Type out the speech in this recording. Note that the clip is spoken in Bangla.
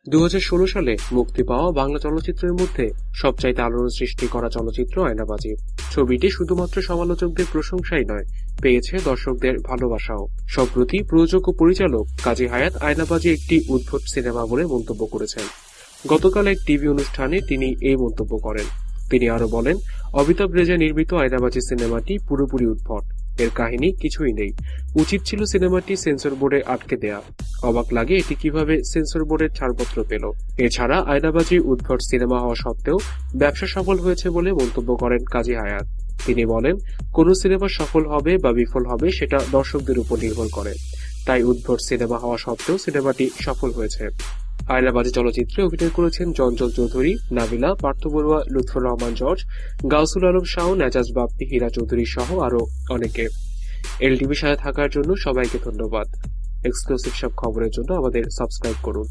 2016 সালে মুক্তি পাওয়া বাংলা চলচ্চিত্রের মধ্যে সবচাইতে আলোড়ন সৃষ্টি করা চলচ্চিত্র আয়নাবাজি। ছবিটি শুধুমাত্র সমালোচকদের প্রশংসাই নয়, পেয়েছে দর্শকদের ভালোবাসাও। সম্প্রতি প্রযোজক ও পরিচালক কাজী হায়াৎ আয়নাবাজি একটি উদ্ভট সিনেমা বলে মন্তব্য করেছেন। গতকাল এক টিভি অনুষ্ঠানে তিনি এই মন্তব্য করেন। তিনি আরো বলেন, অমিতাভ রেজা নির্মিত আয়নাবাজি সিনেমাটি পুরোপুরি উদ্ভট, এর কাহিনী কিছুই নেই। উচিত ছিল সিনেমাটি সেন্সর বোর্ডে আটকে দেয়া। অবাক লাগে এটি কিভাবে সেন্সর বোর্ডের ছাড়পত্র পেল। এছাড়া আয়নাবাজি উদ্ভট সিনেমা হওয়া সত্ত্বেও ব্যবসা সফল হয়েছে বলে মন্তব্য করেন কাজী হায়াৎ। তিনি বলেন, কোন সিনেমা সফল হবে বা বিফল হবে সেটা দর্শকদের উপর নির্ভর করে, তাই উদ্ভট সিনেমা হওয়া সত্ত্বেও সিনেমাটি সফল হয়েছে। আয়নাবাজি চলচ্চিত্রে অভিনয় করেছেন চঞ্চল চৌধুরী, নাবিলা, পার্থ বড়ুয়া, লুৎফর রহমান জর্জ, গাউসুল আলম শাহ, নেজাজ বাপ্পি, হীরা চৌধুরী সহ আরো অনেকে। এলটিভির সাথে থাকার জন্য সবাইকে ধন্যবাদ। এক্সক্লুসিভ সব খবরের জন্য আমাদের সাবস্ক্রাইব করুন।